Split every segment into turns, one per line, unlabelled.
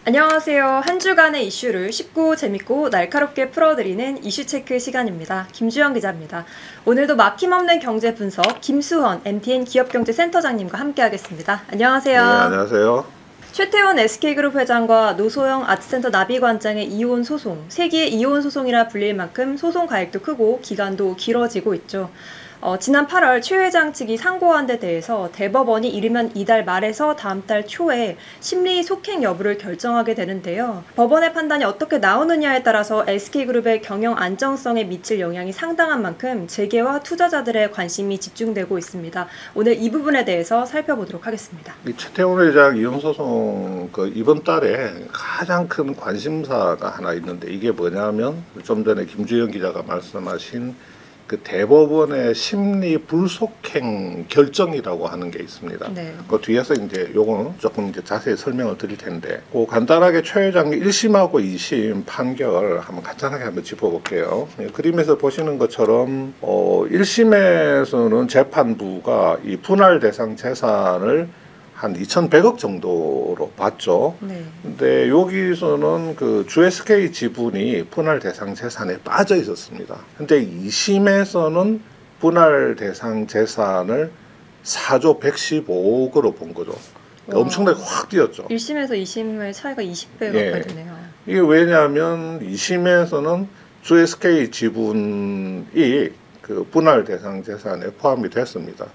안녕하세요. 한 주간의 이슈를 쉽고 재밌고 날카롭게 풀어드리는 이슈체크 시간입니다. 김주영 기자입니다. 오늘도 막힘없는 경제 분석 김수헌 MTN 기업경제센터장님과 함께하겠습니다. 안녕하세요.
네, 안녕하세요.
최태원 SK그룹 회장과 노소영 아트센터 나비관장의 이혼 소송, 세기의 이혼 소송이라 불릴 만큼 소송 가액도 크고 기간도 길어지고 있죠. 지난 8월 최 회장 측이 상고한 데 대해서 대법원이 이르면 이달 말에서 다음 달 초에 심리 속행 여부를 결정하게 되는데요. 법원의 판단이 어떻게 나오느냐에 따라서 SK그룹의 경영 안정성에 미칠 영향이 상당한 만큼 재계와 투자자들의 관심이 집중되고 있습니다. 오늘 이 부분에 대해서 살펴보도록 하겠습니다.
이 최태원 회장 이혼 소송 이번 달에 가장 큰 관심사가 하나 있는데 이게 뭐냐면 좀 전에 김주영 기자가 말씀하신 그 대법원의 심리 불속행 결정이라고 하는 게 있습니다.
네.
그 뒤에서 이제 요거는 조금 이제 자세히 설명을 드릴 텐데, 그 간단하게 최 회장의 1심하고 2심 판결 한번 간단하게 한번 짚어볼게요. 그림에서 보시는 것처럼 1심에서는 재판부가 이 분할 대상 재산을 한 2,100억 정도로 봤죠.
네.
근데 여기서는 그 주SK 지분이 분할 대상 재산에 빠져 있었습니다. 근데 2심에서는 분할 대상 재산을 4조 115억으로 본 거죠. 엄청나게 확 뛰었죠.
1심에서 2심의 차이가 20배
예.
가까이 되네요.
이게 왜냐하면 2심에서는 주SK 지분이 그 분할 대상 재산에 포함이 됐습니다.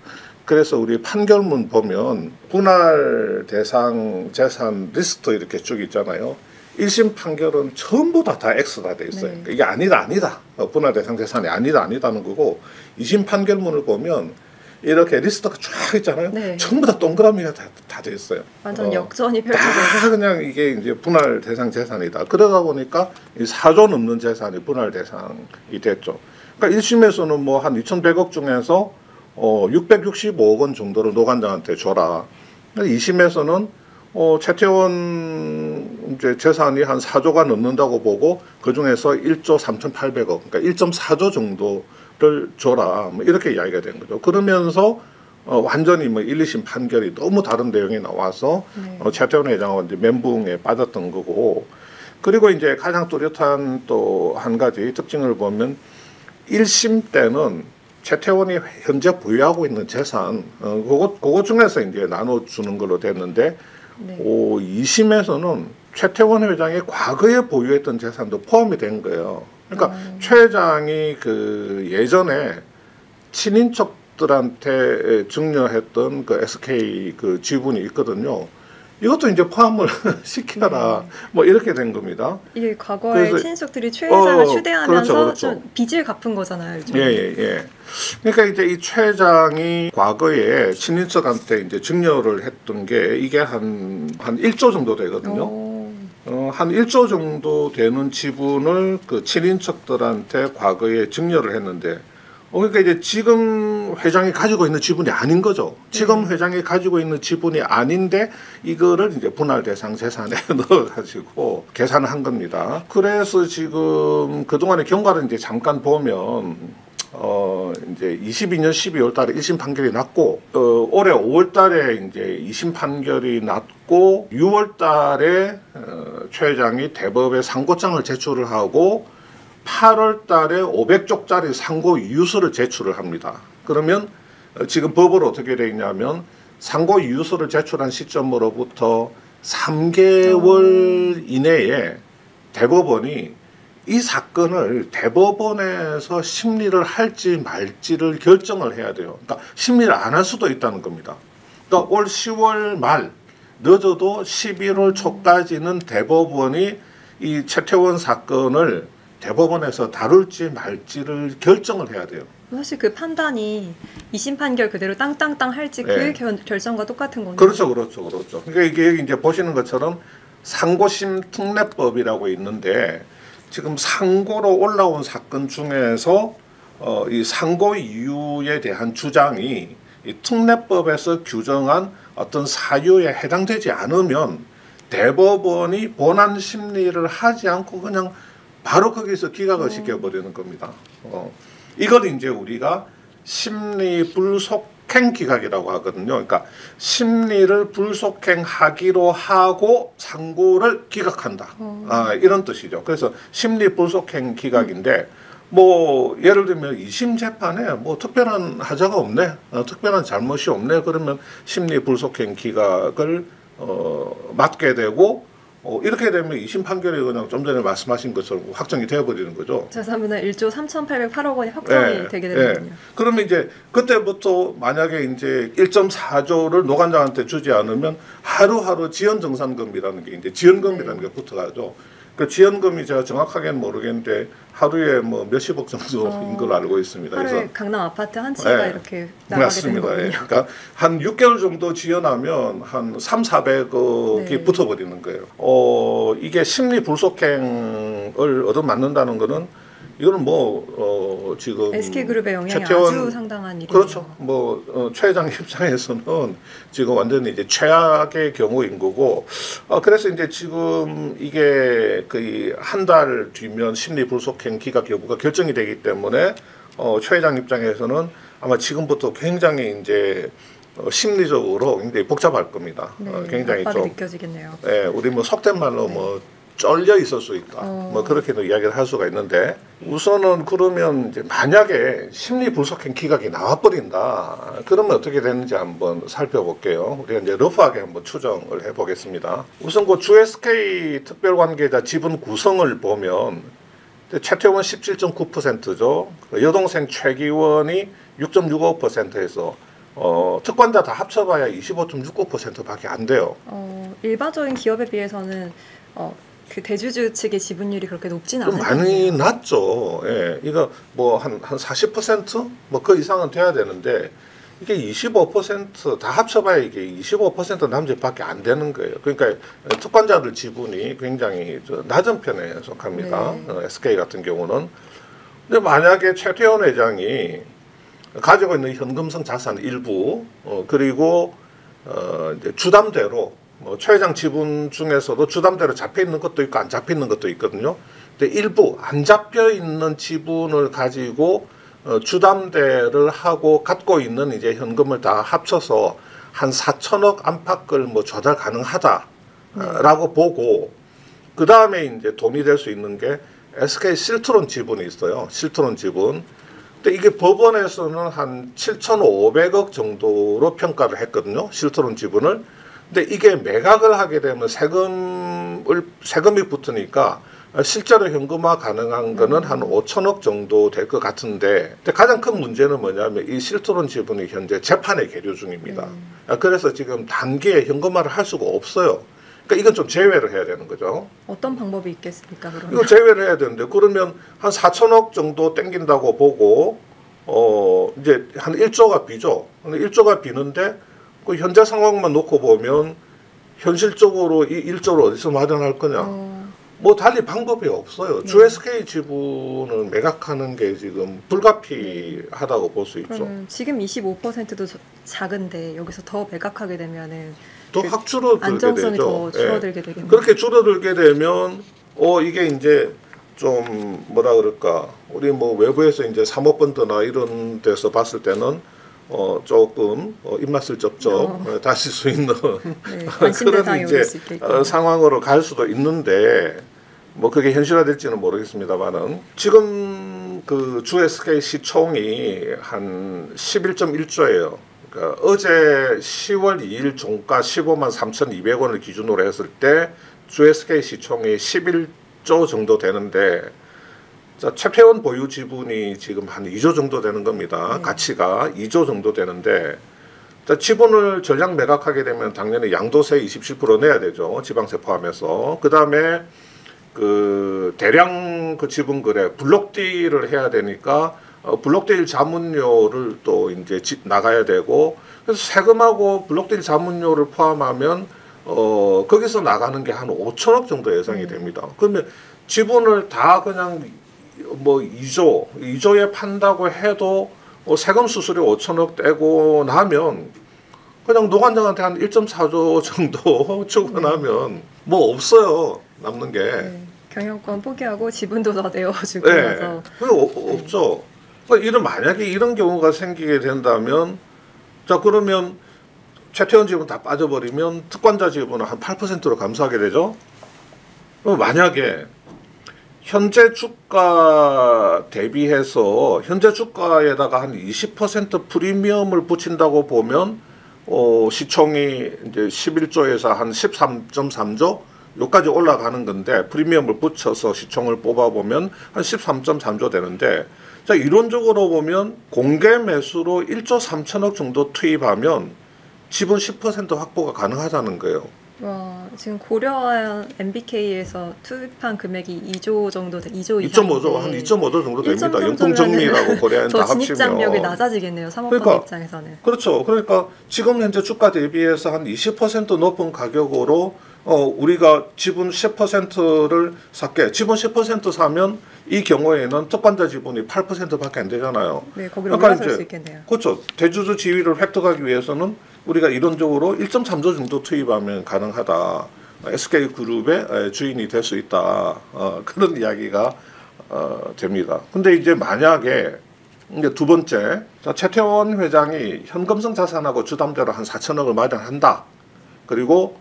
그래서 우리 판결문 보면 분할 대상 재산 리스트 이렇게 쭉 있잖아요. 1심 판결은 전부 다 X가 돼 있어요.
네.
이게 아니다. 분할 대상 재산이 아니다는 거고, 2심 판결문을 보면 이렇게 리스트가 쫙 있잖아요.
네.
전부 다 동그라미가 다 돼 있어요.
완전 역전이
다
펼쳐져서.
그냥 이게 이제 분할 대상 재산이다. 그러다 보니까 이 4조 넘는 재산이 분할 대상이 됐죠. 그러니까 1심에서는 뭐 한 2,100억 중에서 665억 원 정도를 노관장한테 줘라. 2심에서는 최태원 이제 재산이 한 4조가 넘는다고 보고 그 중에서 1조 3,800억, 그러니까 1.4조 정도를 줘라. 뭐 이렇게 이야기가 된 거죠. 그러면서 완전히 뭐 1, 2심 판결이 너무 다른 내용이 나와서
네.
최태원 회장은 이제 멘붕에 빠졌던 거고, 그리고 이제 가장 뚜렷한 또 한 가지 특징을 보면 1심 때는 최태원이 현재 보유하고 있는 재산, 그거 중에서 이제 나눠주는 걸로 됐는데,
네.
2심에서는 최태원 회장이 과거에 보유했던 재산도 포함이 된 거예요. 그러니까 최 회장이 그 예전에 친인척들한테 증여했던 그 SK 그 지분이 있거든요. 이것도 이제 포함을 시켜라. 뭐 이렇게 된 겁니다.
이게 과거에
그래서,
친인척들이 최 회장을 추대하면서
그렇죠.
좀 빚을 갚은 거잖아요. 요즘.
예. 그러니까 이제 이 최 회장이 과거에 친인척한테 이제 증여를 했던 게 이게 한 1조 정도 되거든요. 한 1조 정도 되는 지분을 그 친인척들한테 과거에 증여를 했는데, 그러니까 이제 지금 회장이 가지고 있는 지분이 아닌 거죠. 지금 회장이 가지고 있는 지분이 아닌데 이거를 이제 분할 대상 재산에 넣어가지고 계산을 한 겁니다. 그래서 지금 그동안의 경과를 이제 잠깐 보면 이제 22년 12월 달에 1심 판결이 났고, 올해 5월 달에 이제 2심 판결이 났고, 6월 달에 최 회장이 대법에 상고장을 제출을 하고 8월 달에 500쪽짜리 상고 이유서를 제출을 합니다. 그러면 지금 법으로 어떻게 되어 있냐면 상고 이유서를 제출한 시점으로부터 3개월 이내에 대법원이 이 사건을 대법원에서 심리를 할지 말지를 결정을 해야 돼요. 그러니까 심리를 안 할 수도 있다는 겁니다. 그러니까 올 10월 말 늦어도 11월 초까지는 대법원이 이 최태원 사건을 대법원에서 다룰지 말지를 결정을 해야 돼요.
사실 그 판단이 2심 판결 그대로 땅땅땅 할지
네.
그 결정과 똑같은 거네요.
그렇죠. 그러니까 이게 이제 보시는 것처럼 상고심 특례법이라고 있는데, 지금 상고로 올라온 사건 중에서 이 상고 이유에 대한 주장이 이 특례법에서 규정한 어떤 사유에 해당되지 않으면 대법원이 본안 심리를 하지 않고 그냥 바로 거기서 기각을 시켜버리는 겁니다. 이걸 이제 우리가 심리 불속 불속행 기각이라고 하거든요. 그러니까 심리를 불속행하기로 하고 상고를 기각한다. 이런 뜻이죠. 그래서 심리 불속행 기각인데 뭐 예를 들면 2심 재판에 뭐 특별한 하자가 없네, 특별한 잘못이 없네, 그러면 심리 불속행 기각을 맡게 되고 이렇게 되면 2심 판결이 그냥 좀 전에 말씀하신 것처럼 확정이 되어버리는 거죠.
재산분할 1조 3,808억 원이 확정이 되게 되는군요.
그러면 이제 그때부터 만약에 이제 1.4조를 노관장한테 주지 않으면 하루하루 지연정산금이라는 게 이제 지연금이라는 게 붙어가죠. 그 지연금이 제가 정확하게는 모르겠는데 하루에 뭐 몇십억 정도인 걸로 알고 있습니다.
하루에
그래서
강남 아파트 한 채가 이렇게 나가게 되는 거군요.
그러니까 한 6개월 정도 지연하면 한 3,400억이 붙어버리는 거예요. 이게 심리 불속행을 얻어맞는다는 거는 이거는 뭐 지금
SK그룹의 영향이 아주 상당한 일이죠.
그렇죠. 뭐 최 회장 입장에서는 지금 완전히 이제 최악의 경우인 거고, 그래서 이제 지금 이게 거의 한 달 뒤면 심리 불속행 기각 여부가 결정이 되기 때문에 최 회장 입장에서는 아마 지금부터 굉장히 이제 심리적으로 굉장히 복잡할 겁니다. 굉장히 좀
느껴지겠네요.
우리 뭐 속된 말로 뭐 쩔려 있을 수 있다. 뭐 그렇게도 이야기를 할 수가 있는데, 우선은 그러면 이제 만약에 심리 불속행 기각이 나와버린다. 그러면 어떻게 되는지 한번 살펴볼게요. 우리가 이제 러프하게 한번 추정을 해보겠습니다. 우선 그 주SK 특별관계자 지분 구성을 보면 최태원 17.9%죠. 여동생 최기원이 6.65%에서 특권자 다 합쳐봐야 25.69%밖에 안 돼요.
일반적인 기업에 비해서는 그 대주주 측의 지분율이 그렇게 높진 않아요.
많이 낮죠. 예, 이거 뭐 한 40% 뭐 그 이상은 돼야 되는데 이게 25%다 합쳐봐야 이게 25% 남짓밖에 안 되는 거예요. 그러니까 특권자들 지분이 굉장히 낮은 편에 속합니다. SK 같은 경우는. 근데 만약에 최태원 회장이 가지고 있는 현금성 자산 일부 그리고 이제 주담대로 최 회장 지분 중에서도 주담대로 잡혀 있는 것도 있고 안 잡혀 있는 것도 있거든요. 근데 일부 안 잡혀 있는 지분을 가지고 주담대를 하고 갖고 있는 이제 현금을 다 합쳐서 한 4천억 안팎을 뭐 조달 가능하다라고 보고, 그 다음에 이제 돈이 될 수 있는 게 SK 실트론 지분이 있어요. 실트론 지분. 근데 이게 법원에서는 한 7,500억 정도로 평가를 했거든요. 실트론 지분을. 근데 이게 매각을 하게 되면 세금이 붙으니까 실제로 현금화 가능한 거는 한 5천억 정도 될 것 같은데, 근데 가장 큰 문제는 뭐냐면 이 실트론 지분이 현재 재판에 계류 중입니다. 그래서 지금 단기에 현금화를 할 수가 없어요. 그러니까 이건 좀 제외를 해야 되는 거죠.
어떤 방법이 있겠습니까, 그러면?
이거 제외를 해야 되는데, 그러면 한 4천억 정도 땡긴다고 보고 이제 한 1조가 비죠. 근데 1조가 비는데 그 현재 상황만 놓고 보면 현실적으로 이 1조를 어디서 마련할 거냐? 뭐 달리 방법이 없어요. 주SK 지분을 매각하는 게 지금 불가피하다고 볼 수 있죠.
지금 25%도 작은데 여기서 더 매각하게 되면은
더 확 줄어들게
안정성이
되죠.
더 줄어들게 되겠네요.
그렇게 줄어들게 되면 이게 이제 좀 뭐라 그럴까, 우리 뭐 외부에서 이제 사모펀드나 이런 데서 봤을 때는 조금 입맛을 쩍쩍 다실 수 있는 그런 이제 상황으로 갈 수도 있는데, 뭐 그게 현실화될지는 모르겠습니다만은 지금 그 주SK 시총이 한 11.1조예요. 그러니까 어제 10월 2일 종가 15만 3,200원을 기준으로 했을 때 주SK 시총이 11조 정도 되는데, 자, 최태원 보유 지분이 지금 한 2조 정도 되는 겁니다. 가치가 2조 정도 되는데, 자, 지분을 전량 매각하게 되면 당연히 양도세 27% 내야 되죠. 지방세 포함해서. 그 다음에 그 대량 그 지분 거래 블록딜을 해야 되니까 블록딜 자문료를 또 이제 나가야 되고, 그래서 세금하고 블록딜 자문료를 포함하면 거기서 나가는 게 한 5천억 정도 예상이 됩니다. 그러면 지분을 다 그냥 뭐 2조에 판다고 해도 세금 수수료 5천억 떼고 나면 그냥 노관장한테 한 1.4조 정도 주고 나면 뭐 없어요. 남는 게.
경영권 포기하고 지분도 다 내어주고
나서. 그거 없죠. 그러니까 만약에 이런 경우가 생기게 된다면 자 그러면 최태원 지분 다 빠져버리면 특권자 지분은 한 8%로 감소하게 되죠. 그럼 만약에 현재 주가 대비해서 현재 주가에다가 한 20% 프리미엄을 붙인다고 보면 시총이 이제 11조에서 한 13.3조 요까지 올라가는 건데 프리미엄을 붙여서 시총을 뽑아보면 한 13.3조 되는데 자 이론적으로 보면 공개 매수로 1조 3천억 정도 투입하면 지분 10% 확보가 가능하다는 거예요.
와, 지금 고려아연 MBK에서 투입한 금액이 2조 정도, 2조
2.5조, 한 2.5조 정도 됩니다. 영통정리라고 고려아연 다
더
합치면.
진입장벽이 낮아지겠네요. 사모펀드
그러니까,
입장에서는.
그렇죠. 그러니까 지금 현재 주가 대비해서 한 20% 높은 가격으로 우리가 지분 10%를 샀게. 지분 10% 사면 이 경우에는 특권자 지분이 8%밖에 안 되잖아요.
네, 거기로 올라설 수 있겠네요.
그렇죠. 대주주 지위를 획득하기 위해서는 우리가 이론적으로 1.3조 정도 투입하면 가능하다. SK그룹의 주인이 될 수 있다. 그런 이야기가 됩니다. 근데 이제 만약에 이제 두 번째, 최태원 회장이 현금성 자산하고 주담대로 한 4천억을 마련한다. 그리고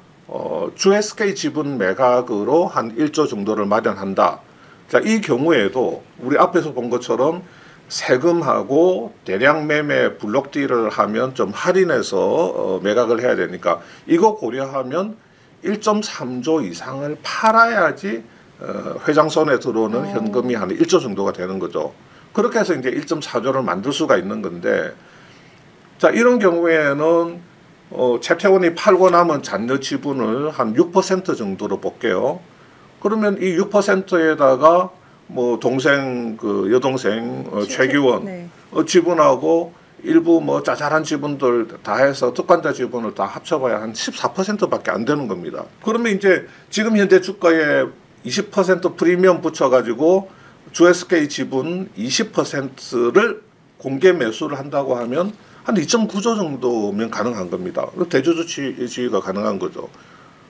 주 SK 지분 매각으로 한 1조 정도를 마련한다. 자, 이 경우에도 우리 앞에서 본 것처럼 세금하고 대량 매매 블록 딜을 하면 좀 할인해서 매각을 해야 되니까 이거 고려하면 1.3조 이상을 팔아야지 회장 손에 들어오는 현금이 한 1조 정도가 되는 거죠. 그렇게 해서 이제 1.4조를 만들 수가 있는 건데 자 이런 경우에는 최태원이 팔고 남은 잔여 지분을 한 6% 정도로 볼게요. 그러면 이 6%에다가 뭐 동생 그 여동생 최규원
네.
지분하고 일부 뭐 짜잘한 지분들 다 해서 특권자 지분을 다 합쳐봐야 한 14%밖에 안 되는 겁니다. 그러면 이제 지금 현재 주가에 20% 프리미엄 붙여가지고 주 SK 지분 20%를 공개 매수를 한다고 하면 한 2.9조 정도면 가능한 겁니다. 대주주 지위가 가능한 거죠.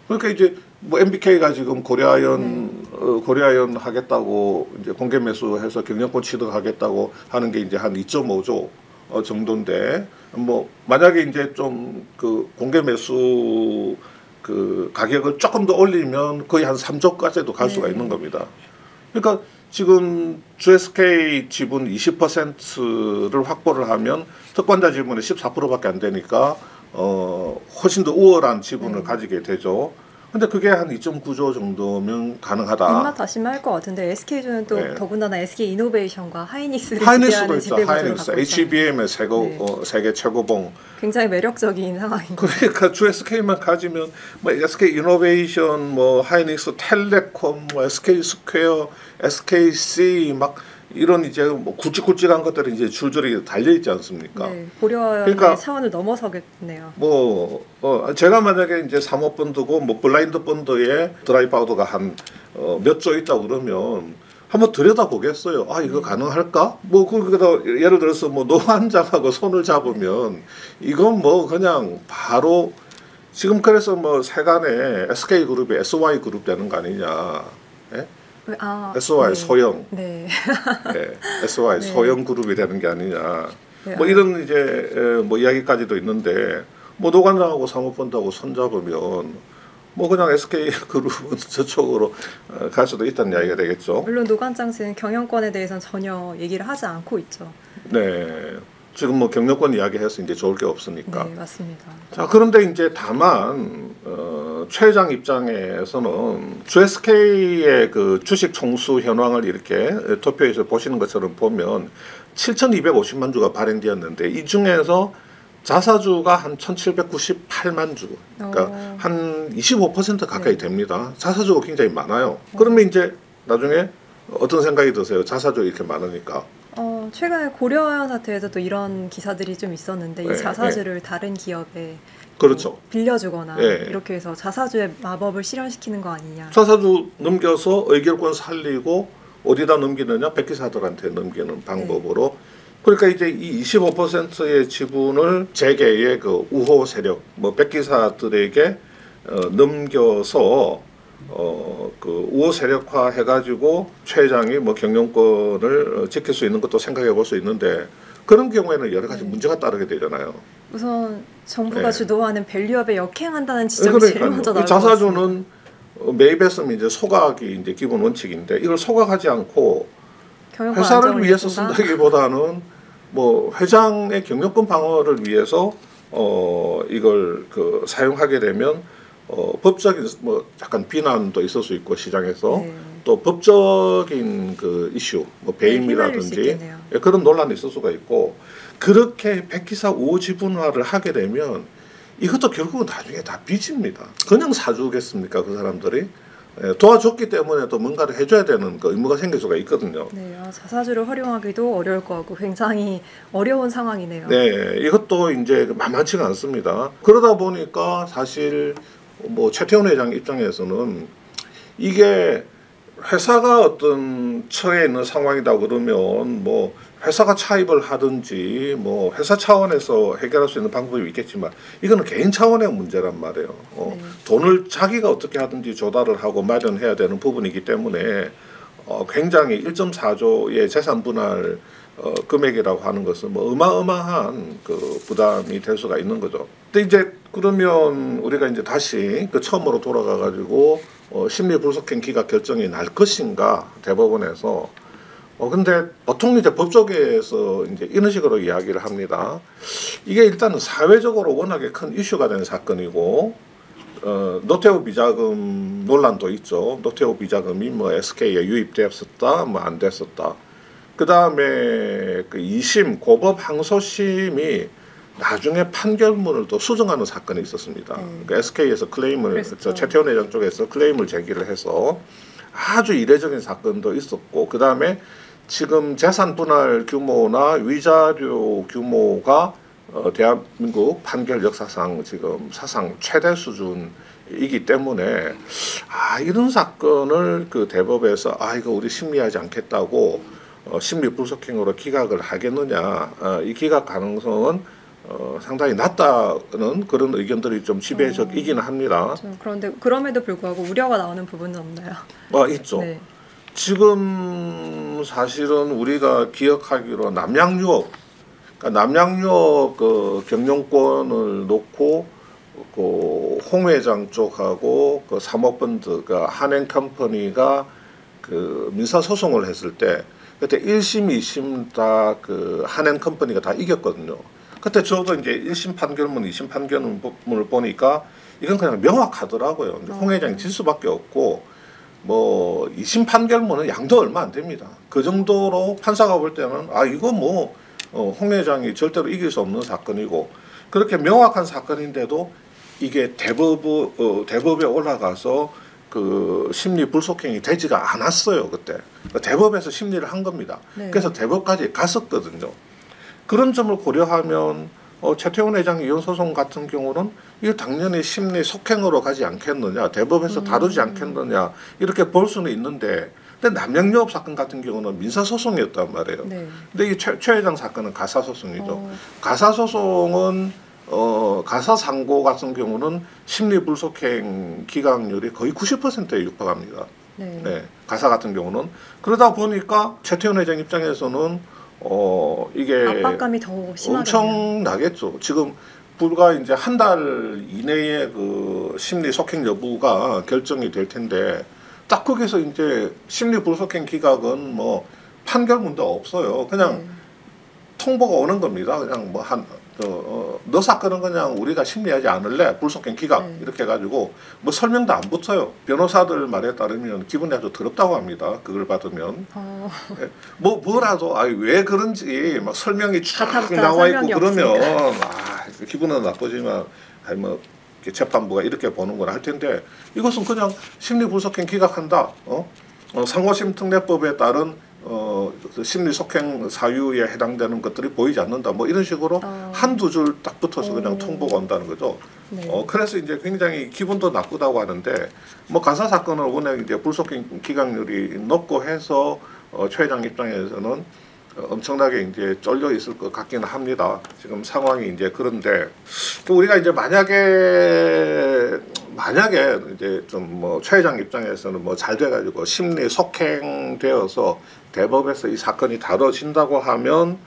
그러니까 이제 뭐 MBK가 지금 고려아연 하겠다고 이제 공개 매수해서 경영권 취득하겠다고 하는 게 이제 한 2.5조 정도인데 뭐 만약에 이제 좀 그 공개 매수 그 가격을 조금 더 올리면 거의 한 3조까지도 갈 수가 있는 겁니다. 그러니까 지금 GSK 지분 20%를 확보를 하면 특권자 지분의 14%밖에 안 되니까 훨씬 더 우월한 지분을 가지게 되죠. 근데 그게 한 2.9조 정도면 가능하다.
입맛 다시면 할 것 같은데 SK주는 또
네.
더군다나 SK 이노베이션과 하이닉스를
하이닉스도
지배하는
있죠.
지배구조를
하이닉스,
갖고
HBM의
네.
세계 최고봉.
굉장히 매력적인 상황인 거예요.
그러니까 주 SK만 가지면 뭐 SK 이노베이션, 뭐 하이닉스, 텔레콤, 뭐 SK 스퀘어, SKC 막 이런 이제 뭐 굵직굵직한 것들이 이제 줄줄이 달려 있지 않습니까?
네, 고려아연의
그러니까
차원을 넘어서겠네요.
뭐 제가 만약에 이제 사모펀드고 뭐 블라인드 펀드에 드라이 파우더가 한 몇 조 있다 그러면 한번 들여다 보겠어요. 아 이거 가능할까? 뭐 거기다 예를 들어서 뭐 노환장하고 손을 잡으면 이건 뭐 그냥 바로 지금 그래서 뭐 세간에 SK 그룹이 SY 그룹 되는 거 아니냐? 예? SY
네.
소형,
네.
네, SY
네.
소형 그룹이 되는 게 아니냐?
네,
뭐 이런 이제 뭐 이야기까지도 있는데 뭐 노관장하고 사모펀드하고 손잡으면 뭐 그냥 SK 그룹은 저쪽으로 갈 수도 있다는 이야기가 되겠죠.
물론 노관장 씨는 경영권에 대해서는 전혀 얘기를 하지 않고 있죠.
네, 지금 뭐 경영권 이야기해서 이제 좋을 게 없으니까.
네, 맞습니다.
자 그런데 이제 다만 최 회장 입장에서는 GSK의 그 주식 총수 현황을 이렇게 투표에서 보시는 것처럼 보면 7,250만 주가 발행되었는데 이 중에서 자사주가 한 1,798만 주, 그러니까 한 25% 가까이
네.
됩니다. 자사주가 굉장히 많아요. 그러면 이제 나중에 어떤 생각이 드세요? 자사주 이렇게 많으니까.
최근에 고려아연 사태에서도 이런 기사들이 좀 있었는데
네,
이 자사주를 다른 기업에
그렇죠.
뭐 빌려주거나
네.
이렇게 해서 자사주의 마법을 실현시키는 거 아니냐.
자사주 넘겨서 의결권 살리고 어디다 넘기느냐? 백기사들한테 넘기는 방법으로. 그러니까 이제 이 25%의 지분을 재계의 그 우호 세력, 뭐 백기사들에게 넘겨서 그 우호 세력화 해가지고 최 회장이 뭐 경영권을 지킬 수 있는 것도 생각해 볼 수 있는데 그런 경우에는 여러 가지 문제가 따르게 되잖아요.
우선 정부가
네.
주도하는 밸류업에 역행한다는 지적이 제일 먼저 나올 것 같습니다.
자사주는 매입했으면 이제 소각이 이제 기본 원칙인데 이걸 소각하지 않고 회사를 위해서 쓴다기보다는 뭐 회장의 경영권 방어를 위해서 이걸 그 사용하게 되면 법적인 뭐 약간 비난도 있을 수 있고 시장에서
네.
또 법적인 그 이슈 뭐 배임이라든지 그런 논란이 있을 수가 있고 그렇게 백기사 우호지분화를 하게 되면 이것도 결국은 나중에 다 빚입니다. 그냥 사주겠습니까 그 사람들이? 도와줬기 때문에 또 뭔가를 해줘야 되는 그 의무가 생길 수가 있거든요.
네, 자사주를 활용하기도 어려울 것 같고 굉장히 어려운 상황이네요.
네, 이것도 이제 만만치가 않습니다. 그러다 보니까 사실 뭐 최태원 회장 입장에서는 이게 회사가 어떤 처해 있는 상황이다 그러면 뭐 회사가 차입을 하든지 뭐 회사 차원에서 해결할 수 있는 방법이 있겠지만 이거는 개인 차원의 문제란 말이에요.
네.
돈을 자기가 어떻게 하든지 조달을 하고 마련해야 되는 부분이기 때문에 굉장히 1.4조의 재산 분할 금액이라고 하는 것은 뭐 어마어마한 그 부담이 될 수가 있는 거죠. 근데 이제 그러면 우리가 이제 다시 그 처음으로 돌아가 가지고 심리 불속행 기각 결정이 날 것인가 대법원에서 근데 보통 이제 법조계에서 이제 이런 식으로 이야기를 합니다. 이게 일단은 사회적으로 워낙에 큰 이슈가 된 사건이고 노태우 비자금 논란도 있죠. 노태우 비자금이 뭐 SK에 유입되었었다, 뭐 안 됐었다. 그 다음에 그 2심 고법 항소심이 나중에 판결문을 또 수정하는 사건이 있었습니다. 그러니까 SK에서 클레임을 최태원 회장 쪽에서 클레임을 제기를 해서 아주 이례적인 사건도 있었고 그 다음에 지금 재산 분할 규모나 위자료 규모가 대한민국 판결 역사상 지금 사상 최대 수준이기 때문에 이런 사건을 그 대법에서 이거 우리 심리하지 않겠다고 심리 불속행으로 기각을 하겠느냐 이 기각 가능성은 상당히 낮다는 그런 의견들이 좀 지배적이긴 합니다.
그런데 그럼에도 불구하고 우려가 나오는 부분은 없나요?
있죠.
네.
지금 사실은 우리가 기억하기로 남양유업, 그러니까 남양유업 그 경영권을 놓고 그 홍 회장 쪽하고 그 사모펀드가 한행컴퍼니가 그 민사 소송을 했을 때 그때 1심, 2심 다 그 한행컴퍼니가 다 이겼거든요. 그때 저도 이제 1심 판결문, 2심 판결문을 보니까 이건 그냥 명확하더라고요. 홍 회장이 질 수밖에 없고 뭐 2심 판결문은 양도 얼마 안 됩니다. 그 정도로 판사가 볼 때는 이거 뭐 홍 회장이 절대로 이길 수 없는 사건이고 그렇게 명확한 사건인데도 이게 대법에 올라가서 그 심리 불속행이 되지가 않았어요. 그때 대법에서 심리를 한 겁니다.
네.
그래서 대법까지 갔었거든요. 그런 점을 고려하면 최태원 회장 이혼 소송 같은 경우는 이거 당연히 심리 속행으로 가지 않겠느냐, 대법에서 다루지 않겠느냐 이렇게 볼 수는 있는데, 근데 남양유업 사건 같은 경우는 민사 소송이었단 말이에요.
네.
근데 이 최 회장 사건은 가사 소송이죠. 가사 소송은 가사 상고 같은 경우는 심리 불속행 기각률이 거의 90%에 육박합니다.
네.
네, 가사 같은 경우는 그러다 보니까 최태원 회장 입장에서는 이게
압박감이 더 심하겠네요.
엄청 나겠죠. 지금 불과 이제 한 달 이내에 그 심리 속행 여부가 결정이 될 텐데 딱 거기서 이제 심리 불속행 기각은 뭐 판결문도 없어요. 그냥 통보가 오는 겁니다. 그냥 뭐 너 사건은 그냥 우리가 심리하지 않을래 불속행 기각 이렇게 해가지고 뭐 설명도 안 붙어요. 변호사들 말에 따르면 기분이 아주 더럽다고 합니다. 그걸 받으면 뭐라도 왜 그런지 막 설명이 쫙 나와 있고 그러면 기분은 나쁘지만 뭐 재판부가 이렇게 보는구나 할 텐데 이것은 그냥 심리 불속행 기각한다. 상호심 특례법에 따른 심리 속행 사유에 해당되는 것들이 보이지 않는다. 뭐 이런 식으로 한두 줄 딱 붙어서 그냥 통보가 온다는 거죠.
네.
그래서 이제 굉장히 기분도 나쁘다고 하는데 뭐 가사 사건은 워낙 이제 불속행 기각률이 높고 해서 최 회장 입장에서는 엄청나게 이제 쫄려 있을 것 같기는 합니다. 지금 상황이 이제 그런데 우리가 이제 만약에 이제 좀 뭐 최 회장 입장에서는 뭐 잘 돼가지고 심리 속행되어서 대법에서 이 사건이 다뤄진다고 하면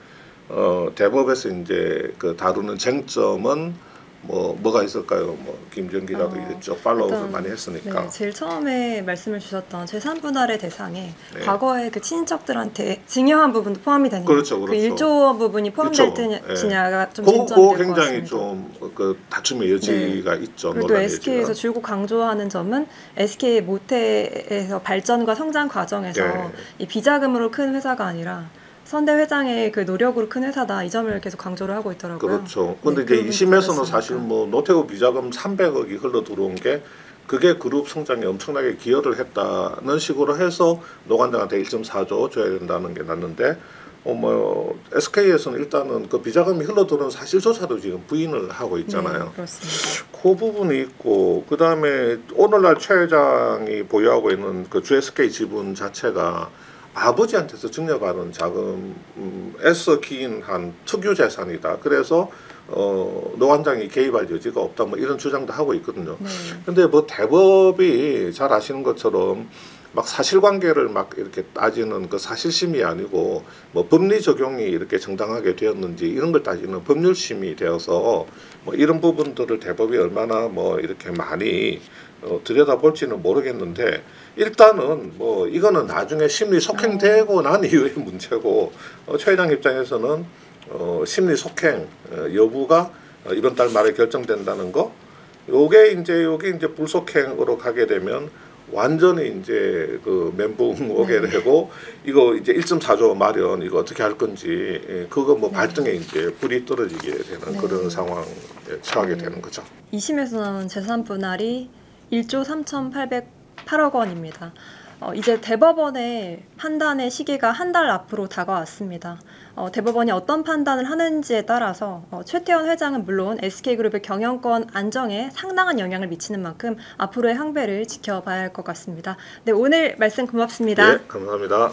대법에서 이제 그 다루는 쟁점은 뭐가 있을까요? 뭐 김정 기자도 이제 쭉 팔로우를
일단,
많이 했으니까.
네, 제일 처음에 말씀을 주셨던 제3분할의 대상에
네.
과거에 그 친인척들한테 증여한 부분도 포함이 되는
그렇죠,
그
그렇죠.
1조 원 부분이 포함될 테냐가 좀
그거
쟁점이 될 것
굉장히
같습니다.
좀 그 다툼의 여지가 있죠.
그리고 또
논란의
SK에서
여지가.
줄곧 강조하는 점은 SK의 모태에서 발전과 성장 과정에서
네.
이 비자금으로 큰 회사가 아니라 선대 회장의 그 노력으로 큰 회사다 이 점을 계속 강조를 하고 있더라고요.
그렇죠. 근데
네,
이제 2심에서는
그렇습니까?
사실 뭐 노태우 비자금 300억이 흘러 들어온 게 그게 그룹 성장에 엄청나게 기여를 했다는 식으로 해서 노관장한테 1.4조 줘야 된다는 게 났는데 SK에서는 일단은 그 비자금이 흘러 들어온 사실조차도 지금 부인을 하고 있잖아요.
네, 그렇습니다.
그 부분이 있고 그 다음에 오늘날 최 회장이 보유하고 있는 그 GSK 지분 자체가 아버지한테서 증여받은 자금에서 기인한 특유 재산이다. 그래서 노관장이 개입할 여지가 없다. 뭐 이런 주장도 하고 있거든요.
네.
근데 뭐 대법이 잘 아시는 것처럼 막 사실관계를 막 이렇게 따지는 그 사실심이 아니고 뭐 법리 적용이 이렇게 정당하게 되었는지 이런 걸 따지는 법률심이 되어서 뭐 이런 부분들을 대법이 얼마나 뭐 이렇게 많이 들여다볼지는 모르겠는데 일단은 뭐 이거는 나중에 심리 속행되고 난 이후의 문제고 최 회장 입장에서는 심리 속행 여부가 이번 달 말에 결정된다는 거 요게 이제 불속행으로 가게 되면 완전히 이제 그 멘붕 오게 되고 이거 이제 1.4조 마련 이거 어떻게 할 건지 그거 뭐 발등에 이제 불이 떨어지게 되는 그런 상황에 처하게 되는 거죠.
2심에서 나온 재산분할이 1조 3,808억 원입니다. 이제 대법원의 판단의 시기가 한 달 앞으로 다가왔습니다. 대법원이 어떤 판단을 하는지에 따라서 최태원 회장은 물론 SK그룹의 경영권 안정에 상당한 영향을 미치는 만큼 앞으로의 항배를 지켜봐야 할 것 같습니다. 네, 오늘 말씀 고맙습니다.
네, 감사합니다.